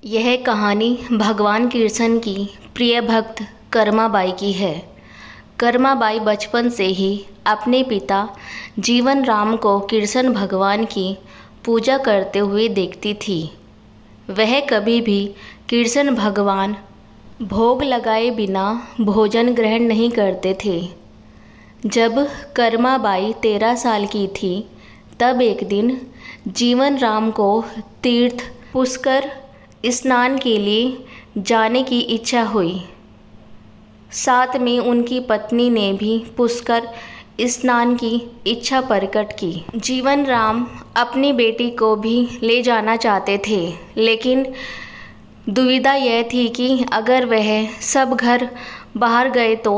यह कहानी भगवान कृष्ण की प्रिय भक्त कर्माबाई की है। कर्माबाई बचपन से ही अपने पिता जीवन राम को कृष्ण भगवान की पूजा करते हुए देखती थी। वह कभी भी कृष्ण भगवान भोग लगाए बिना भोजन ग्रहण नहीं करते थे। जब कर्माबाई 13 साल की थी तब एक दिन जीवन राम को तीर्थ पुष्कर स्नान के लिए जाने की इच्छा हुई। साथ में उनकी पत्नी ने भी पुष्कर स्नान की इच्छा प्रकट की। जीवन राम अपनी बेटी को भी ले जाना चाहते थे, लेकिन दुविधा यह थी कि अगर वह सब घर बाहर गए तो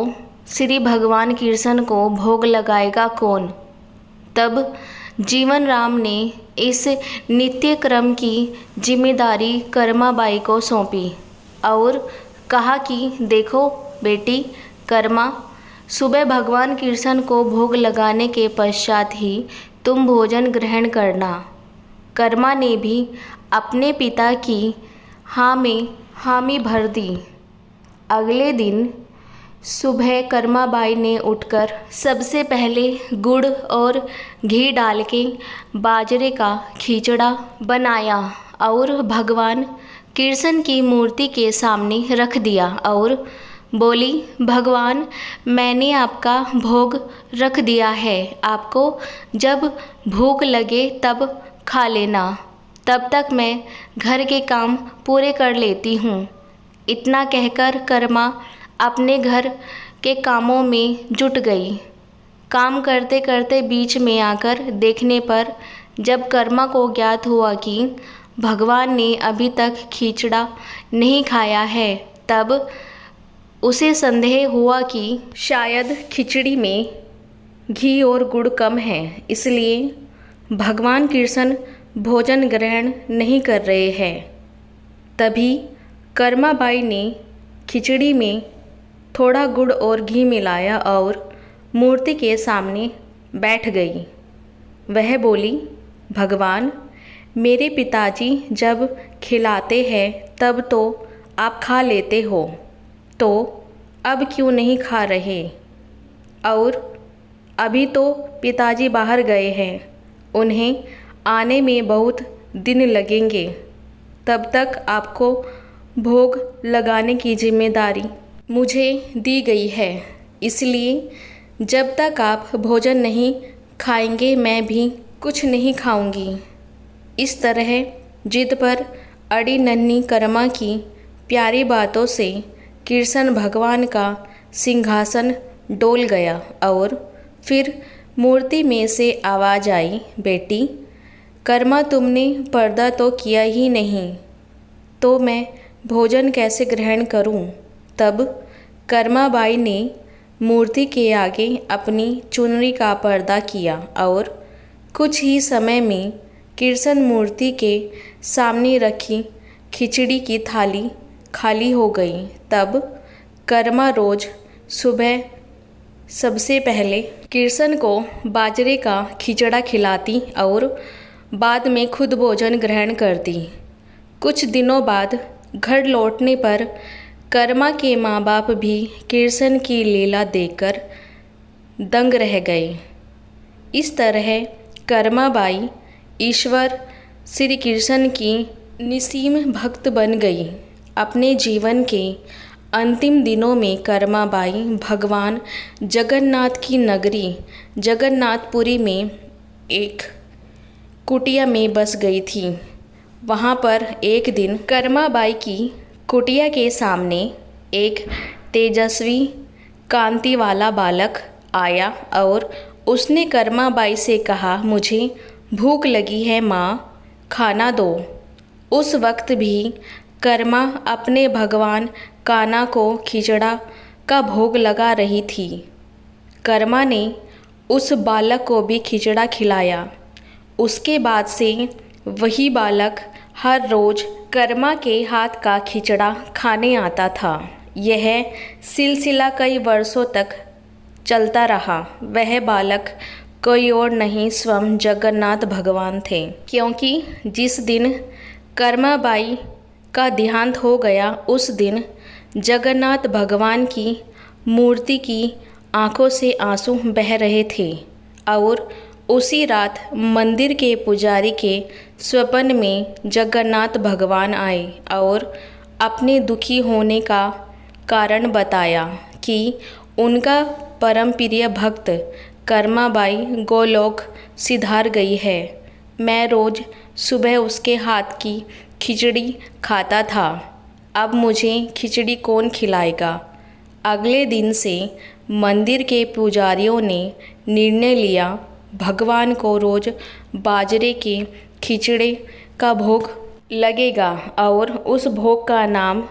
श्री भगवान कृष्ण को भोग लगाएगा कौन। तब जीवन राम ने इस नित्य क्रम की जिम्मेदारी कर्माबाई को सौंपी और कहा कि देखो बेटी कर्मा, सुबह भगवान कृष्ण को भोग लगाने के पश्चात ही तुम भोजन ग्रहण करना। कर्मा ने भी अपने पिता की हाँ में हामी भर दी। अगले दिन सुबह कर्माबाई ने उठकर सबसे पहले गुड़ और घी डाल के बाजरे का खिचड़ा बनाया और भगवान कृष्ण की मूर्ति के सामने रख दिया और बोली, भगवान मैंने आपका भोग रख दिया है, आपको जब भूख लगे तब खा लेना, तब तक मैं घर के काम पूरे कर लेती हूँ। इतना कहकर कर्मा अपने घर के कामों में जुट गई। काम करते करते बीच में आकर देखने पर जब कर्मा को ज्ञात हुआ कि भगवान ने अभी तक खिचड़ा नहीं खाया है, तब उसे संदेह हुआ कि शायद खिचड़ी में घी और गुड़ कम है, इसलिए भगवान कृष्ण भोजन ग्रहण नहीं कर रहे हैं। तभी कर्माबाई ने खिचड़ी में थोड़ा गुड़ और घी मिलाया और मूर्ति के सामने बैठ गई। वह बोली, भगवान मेरे पिताजी जब खिलाते हैं तब तो आप खा लेते हो, तो अब क्यों नहीं खा रहे। और अभी तो पिताजी बाहर गए हैं, उन्हें आने में बहुत दिन लगेंगे, तब तक आपको भोग लगाने की जिम्मेदारी मुझे दी गई है, इसलिए जब तक आप भोजन नहीं खाएंगे मैं भी कुछ नहीं खाऊंगी। इस तरह जिद पर अड़ी नन्ही कर्मा की प्यारी बातों से कृष्ण भगवान का सिंहासन डोल गया और फिर मूर्ति में से आवाज़ आई, बेटी कर्मा तुमने पर्दा तो किया ही नहीं, तो मैं भोजन कैसे ग्रहण करूं। तब कर्माबाई ने मूर्ति के आगे अपनी चुनरी का पर्दा किया और कुछ ही समय में कृष्ण मूर्ति के सामने रखी खिचड़ी की थाली खाली हो गई। तब कर्मा रोज सुबह सबसे पहले कृष्ण को बाजरे का खिचड़ा खिलाती और बाद में खुद भोजन ग्रहण करती। कुछ दिनों बाद घर लौटने पर कर्मा के माँ बाप भी कृष्ण की लीला देखकर दंग रह गए। इस तरह कर्माबाई ईश्वर श्री कृष्ण की निसीम भक्त बन गई। अपने जीवन के अंतिम दिनों में कर्माबाई भगवान जगन्नाथ की नगरी जगन्नाथपुरी में एक कुटिया में बस गई थी। वहाँ पर एक दिन कर्माबाई की कुटिया के सामने एक तेजस्वी कांति वाला बालक आया और उसने कर्माबाई से कहा, मुझे भूख लगी है माँ, खाना दो। उस वक्त भी कर्मा अपने भगवान कान्हा को खिचड़ा का भोग लगा रही थी। कर्मा ने उस बालक को भी खिचड़ा खिलाया। उसके बाद से वही बालक हर रोज़ कर्मा के हाथ का खिचड़ा खाने आता था। यह सिलसिला कई वर्षों तक चलता रहा। वह बालक कोई और नहीं स्वयं जगन्नाथ भगवान थे, क्योंकि जिस दिन कर्माबाई का देहांत हो गया, उस दिन जगन्नाथ भगवान की मूर्ति की आंखों से आंसू बह रहे थे और उसी रात मंदिर के पुजारी के स्वप्न में जगन्नाथ भगवान आए और अपने दुखी होने का कारण बताया कि उनका परम प्रिय भक्त कर्माबाई गोलोक सिधार गई है। मैं रोज़ सुबह उसके हाथ की खिचड़ी खाता था, अब मुझे खिचड़ी कौन खिलाएगा। अगले दिन से मंदिर के पुजारियों ने निर्णय लिया, भगवान को रोज़ बाजरे के खिचड़े का भोग लगेगा और उस भोग का नाम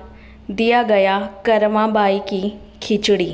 दिया गया कर्माबाई की खिचड़ी।